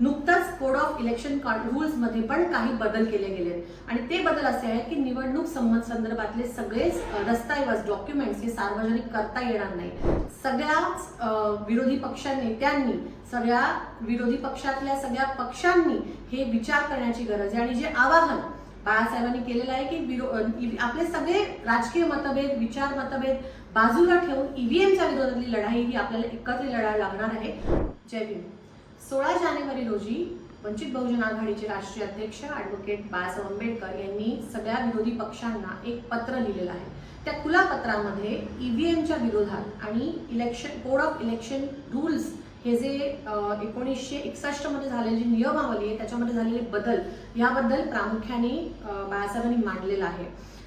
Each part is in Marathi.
नुकताच कोड ऑफ इलेक्शन रूल्स मध्ये पण काही बदल केले गेले आणि ते बदल असे आहेत की निवडणूक संदर्भातले सगळेच दस्तऐवज डॉक्युमेंट्स हे सार्वजनिक करता येणार नाही। सगळ्याच विरोधी पक्ष नेत्यांनी सगळ्या विरोधी पक्षातल्या सगळ्या पक्षांनी हे विचार करण्याची गरज आहे आणि जे आवाहन बाळासाहेबांनी केलेलं आहे की आपले सगळे राजकीय मतभेद विचार मतभेद बाजूला ठेवून ईव्हीएमच्या विरोधातली लढाई ही आपल्याला एकत्र लढायला लागणार आहे। जय भीम। 16 जानेवारी रोजी वंचित बहुजन आघाडीचे राष्ट्रीय अध्यक्ष ॲडव्होकेट बाळासाहेब आंबेडकर यांनी सगळ्या विरोधी पक्षांना एक पत्र लिहिलेलं आहे। त्या खुल्या पत्रामध्ये ईव्हीएमच्या विरोधात आणि कोड ऑफ इलेक्शन रूल्स हे जे 1961 मध्ये झालेली जी नियमावली आहे त्याच्यामध्ये झालेले बदल याबद्दल प्रामुख्याने बाळासाहेबांनी मांडलेलं आहे।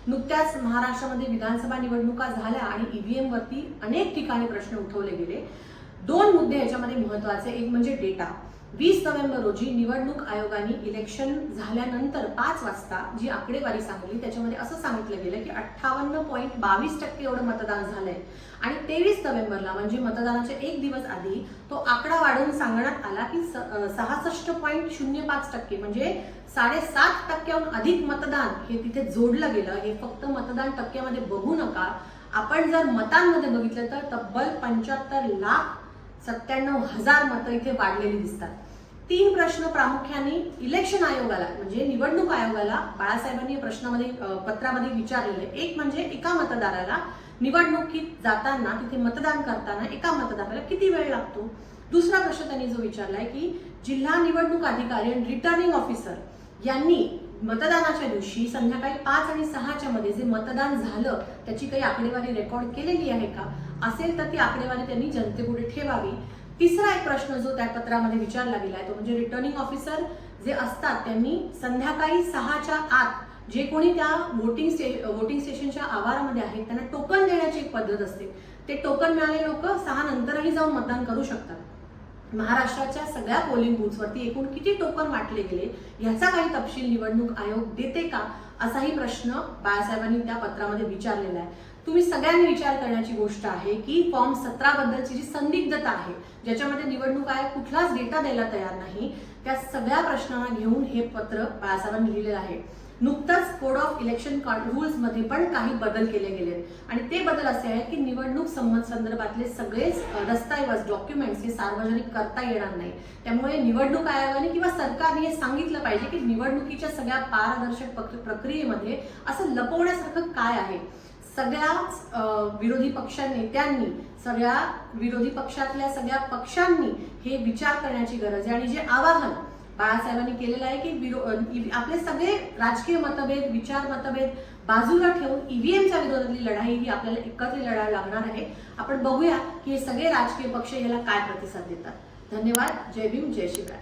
नुकत्याच महाराष्ट्रामध्ये विधानसभा निवडणुका झाल्या आणि ईव्हीएम वरती अनेक ठिकाणी प्रश्न उठवले गेले। दोन मुद्दे याच्यामध्ये महत्त्वाचे, एक म्हणजे डेटा। 20 नोव्हेंबर रोजी निवडणूक आयोगाने इलेक्शन झाल्यानंतर 5 वाजता जी आकडेवारी सांगितली त्याच्यामध्ये असं सांगितलं गेलं की 58.22% एवढं मतदान झालंय आणि 23 नोव्हेंबरला म्हणजे मतदानाच्या एक दिवस आधी तो आकडा वाढवून सांगण्यात आला की 66.05% म्हणजे 7.5% अधिक मतदान हे तिथे जोडलं गेलं। हे फक्त मतदान टक्क्यामध्ये बघू नका, आपण जर मतांमध्ये बघितलं तर तब्बल 75,97,000 मतं इथे वाढलेली दिसतात। 3 प्रश्न प्रामुख्याने इलेक्शन आयोगाला म्हणजे निवडणूक आयोगाला बाळासाहेबांनी प्रश्नामध्ये पत्रामध्ये विचारलेले। एक म्हणजे एका मतदाराला निवडणुकीत जाताना तिथे मतदान करताना एका मतदाराला किती वेळ लागतो। दुसरा प्रश्न त्यांनी जो विचारलाय की जिल्हा निवडणूक अधिकारी आणि रिटर्निंग ऑफिसर यांनी मतदानाच्या दिवशी संध्याकाळी 5 आणि 6च्या मध्ये जे मतदान झालं त्याची काही आकडेवारी रेकॉर्ड केलेली आहे का, असेल तर ती आकडेवारी त्यांनी जनतेपुढे ठेवावी। तिसरा एक प्रश्न जो त्या पत्रामध्ये विचारला गेलाय तो म्हणजे रिटर्निंग ऑफिसर जे असतात त्यांनी संध्याकाळी 6च्या आत जे कोणी त्या वोटिंग स्टेशनच्या आवारामध्ये आहेत त्यांना टोकन देण्याची एक पद्धत असते, ते टोकन मिळालेले लोक 6 नंतरही जाऊन मतदान करू शकतात। महाराष्ट्राच्या सगळ्या पोलिंग बूथवरती एकूण किती टोकन वाटले गेले याचा काही तपशील निवडणूक आयोग देते का, असाही प्रश्न बाळासाहेबांनी त्या पत्रामध्ये विचारलेला आहे। तुम्ही सगळ्यांनी विचार करण्याची गोष्ट आहे की फॉर्म 17 बद्दलची जी संदिग्धता आहे ज्याच्यामध्ये निवडणूक आयोग कुठलाच डेटा द्यायला तयार नाही, त्या सगळ्या प्रश्नांना घेऊन हे पत्र बाळासाहेबांनी लिहिलेलं आहे। नुकताच कोड ऑफ इलेक्शन रूल्स मध्ये पण काही बदल केले गेले आणि ते बदल असे आहेत की निवडणूक संदर्भातले सगळेच दस्तऐवज डॉक्युमेंट्स हे सार्वजनिक करता येणार नाही। त्यामुळे निवडणूक आयोगाने किंवा सरकारने हे सांगितलं पाहिजे की निवडणुकीच्या सगळ्या पारदर्शक प्रक्रियेमध्ये असं लपवण्यासारखं काय आहे। सगळ्याच विरोधी पक्ष नेत्यांनी सगळ्या विरोधी पक्षातल्या सगळ्या पक्षांनी हे विचार करण्याची गरज आहे आणि जे आवाहन बाळासाहेबांनी केलेलं आहे की आपले सगळे राजकीय मतभेद विचार मतभेद बाजूला ठेवून ईव्हीएमच्या विरोधातली लढाई ही आपल्याला एकत्र लढायला लागणार आहे। आपण बघूया की हे सगळे राजकीय पक्ष याला काय प्रतिसाद देतात। धन्यवाद। जय भीम, जय शिवराय।